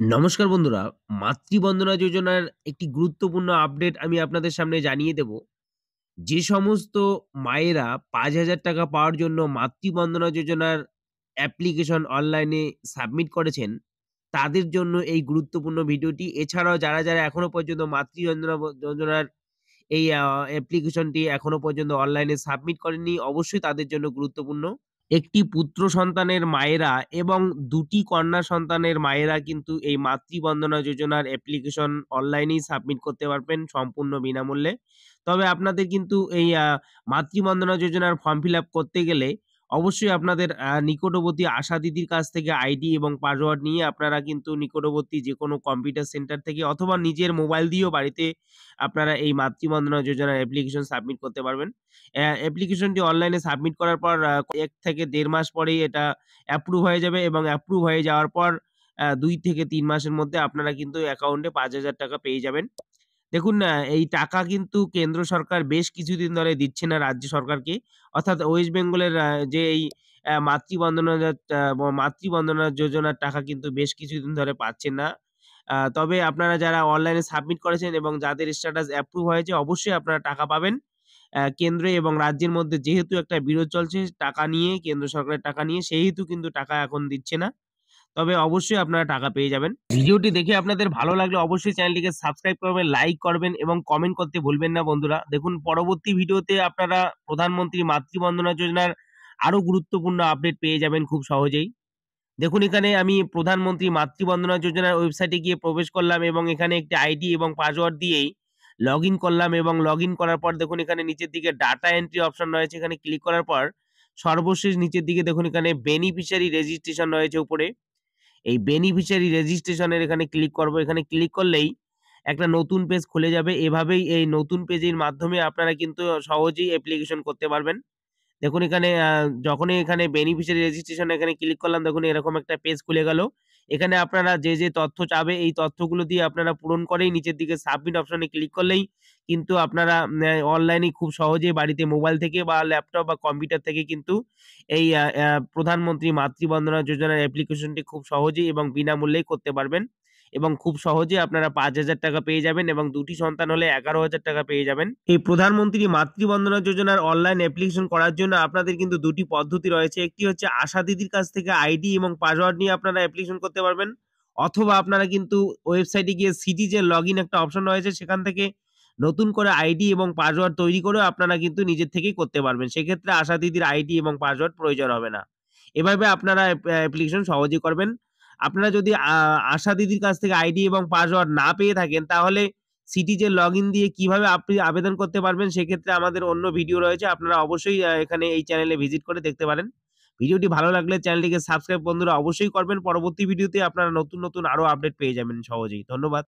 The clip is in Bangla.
নমস্কার বন্ধুরা, মাতৃবন্দনা যোজনার একটি গুরুত্বপূর্ণ আপডেট আমি আপনাদের সামনে জানিয়ে দেব। যে সমস্ত মায়েরা ৳৫,০০০ পাওয়ার জন্য মাতৃবন্দনা যোজনার অ্যাপ্লিকেশন অনলাইনে সাবমিট করেছেন, তাদের জন্য এই গুরুত্বপূর্ণ ভিডিওটি। এছাড়াও যারা এখনো পর্যন্ত মাতৃবন্দনা যোজনার এই অ্যাপ্লিকেশনটি এখনো পর্যন্ত অনলাইনে সাবমিট করেননি, অবশ্যই তাদের জন্য গুরুত্বপূর্ণ। একটি পুত্র সন্তানের মায়েরা এবং ২ টি কন্যা সন্তানের মায়েরা কিন্তু এই মাতৃবন্দনা যোজনার অ্যাপ্লিকেশন অনলাইনেই সাবমিট করতে পারবেন সম্পূর্ণ বিনামূল্যে। তবে আপনাদের কিন্তু এই মাতৃবন্দনা যোজনার ফর্ম ফিল আপ করতে গেলে অবশ্যই আপনাদের নিকটবর্তী আশা দিদির কাছ থেকে আইডি এবং পাসওয়ার্ড নিয়ে আপনারা কিন্তু নিকটবর্তী যেকোনো কম্পিউটার সেন্টার থেকে অথবা নিজের মোবাইল দিয়েও বাড়িতে আপনারা এই মাতৃবন্দনা যোজনার অ্যাপ্লিকেশন সাবমিট করতে পারবেন। অ্যাপ্লিকেশনটি অনলাইনে সাবমিট করার পর ১ থেকে ১.৫ মাস পরেই এটা অ্যাপ্রুভ হয়ে যাবে এবং অ্যাপ্রুভ হয়ে যাওয়ার পর ২ থেকে ৩ মাসের মধ্যে আপনারা কিন্তু অ্যাকাউন্টে ৳৫,০০০ পেয়ে যাবেন। দেখুন এই টাকা কিন্তু কেন্দ্র সরকার বেশ কিছুদিন ধরে দিচ্ছে না রাজ্য সরকারকে। অর্থাৎ ওয়েস্ট বেঙ্গলের যে এই মাতৃবন্দনা যোজনার টাকা কিন্তু বেশ কিছুদিন ধরে পাচ্ছেন না। তবে আপনারা যারা অনলাইনে সাবমিট করেছেন এবং যাদের স্ট্যাটাস অ্যাপ্রুভ হয়েছে অবশ্যই আপনারা টাকা পাবেন। কেন্দ্র এবং রাজ্যের মধ্যে যেহেতু একটা বিরোধ চলছে টাকা নিয়ে, কেন্দ্র সরকারের টাকা নিয়ে, সেহেতু কিন্তু টাকা এখন দিচ্ছে না। তবে অবশ্যই আপনারা টাকা পেয়ে যাবেন। ভিডিওটি দেখে আপনাদের ভালো লাগলে অবশ্যই চ্যানেলটিকে সাবস্ক্রাইব করবেন, লাইক করবেন এবং কমেন্ট করতে ভুলবেন না বন্ধুরা। দেখুন পরবর্তী ভিডিওতে আপনারা প্রধানমন্ত্রী মাতৃবন্দনা যোজনার আরো গুরুত্বপূর্ণ আপডেট পেয়ে যাবেন খুব সহজেই। দেখুন এখানে আমি প্রধানমন্ত্রী মাতৃবন্দনা যোজনার ওয়েবসাইটে গিয়ে প্রবেশ করলাম এবং এখানে একটি আইডি এবং পাসওয়ার্ড দিয়েই লগইন করলাম এবং লগইন করার পর দেখুন এখানে নিচের দিকে ডাটা এন্ট্রি অপশন রয়েছে। এখানে ক্লিক করার পর সর্বশেষ নিচের দিকে দেখুন এখানে বেনিফিশিয়ারি রেজিস্ট্রেশন রয়েছে উপরে। এই বেনিফিশিয়ারি রেজিস্ট্রেশন এর এখানে ক্লিক করব। এখানে ক্লিক করলেই একটা নতুন পেজ খুলে যাবে। এভাবেই এই নতুন পেজের মাধ্যমে আপনারা কিন্তু সহজেই অ্যাপ্লিকেশন করতে পারবেন। দেখুন এখানে যখনই এখানে বেনিফিশিয়ারি রেজিস্ট্রেশন এখানে ক্লিক করলাম দেখুন এরকম একটা পেজ খুলে গেল। এখানে আপনারা যে তথ্য চাবে এই তথ্যগুলো দিয়ে আপনারা পূরণ করেই নিচের দিকে সাবমিট অপশনে ক্লিক করলেই কিন্তু আপনারা অনলাইনে খুব সহজেই বাড়িতে মোবাইল থেকে বা ল্যাপটপ বা কম্পিউটার থেকে কিন্তু এই প্রধানমন্ত্রী মাতৃবন্দনা যোজনার অ্যাপ্লিকেশনটি খুব সহজেই এবং বিনামূল্যেই করতে পারবেন এবং খুব সহজেই আপনারা ৳৫,০০০ পেয়ে যাবেন এবং ২ টি সন্তান হলে ৳১১,০০০ পেয়ে যাবেন। এই প্রধানমন্ত্রী মাতৃবন্দনা যোজনার অনলাইন অ্যাপ্লিকেশন করার জন্য আপনাদের কিন্তু ২ টি পদ্ধতি রয়েছে। একটি হচ্ছে আশা দিদির কাছ থেকে আইডি এবং পাসওয়ার্ড নিয়ে আপনারা অ্যাপ্লিকেশন করতে পারবেন। অথবা আপনারা কিন্তু ওয়েবসাইটে গিয়ে সিটিজেন লগইন একটা অপশন রয়েছে সেখান থেকে নতুন করে আইডি এবং পাসওয়ার্ড তৈরি করেও আপনারা কিন্তু নিজের থেকেই করতে পারবেন। সেক্ষেত্রে আশা দিদির আইডি এবং পাসওয়ার্ড প্রয়োজন হবে না। এভাবে আপনারা অ্যাপ্লিকেশন সহজেই করবেন। আপনারা যদি আশা দিদির কাছ থেকে আইডি এবং পাসওয়ার্ড না পেয়ে থাকেন তাহলে সিটিজেন লগইন দিয়ে কিভাবে আপনি আবেদন করতে পারবেন সেক্ষেত্রে আমাদের অন্য ভিডিও রয়েছে। আপনারা অবশ্যই এখানে এই চ্যানেলে ভিজিট করে দেখতে পারেন। ভিডিওটি ভালো লাগলে চ্যানেলটিকে সাবস্ক্রাইব বন্ধুরা অবশ্যই করবেন। পরবর্তী ভিডিওতে আপনারা নতুন আরো আপডেট পেয়ে যাবেন সহজেই। ধন্যবাদ।